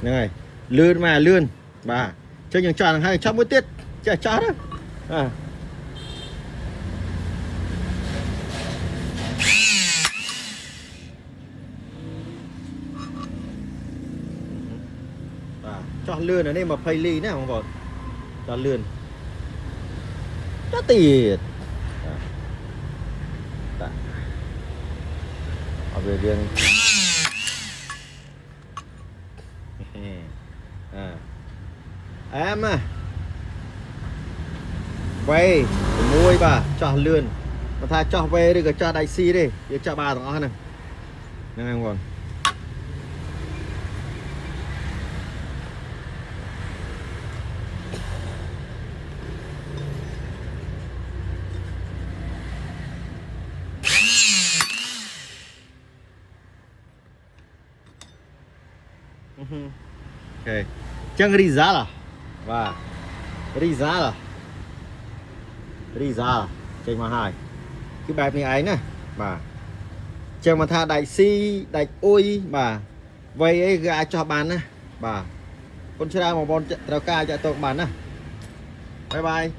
này lươn mà lươn bà chơi những trò hay trong mỗi tiết chơi chó đó à. Cho lươn ở đây mà phây ly nè không vợ cho lươn rất tiệt ở về riêng em à quay môi bà cho lươn mà tha cho về đi cho đại si đi để cho bà thằng này nè em còn ok chẳng đi giá là và đi giá trên mà hai cái bài này ấy nè bà chẳng mà tha đại si đại ôi bà vây ấy gà cho bán nè bà con chơi ra một con trao ca chạy tộc bán nè bye bye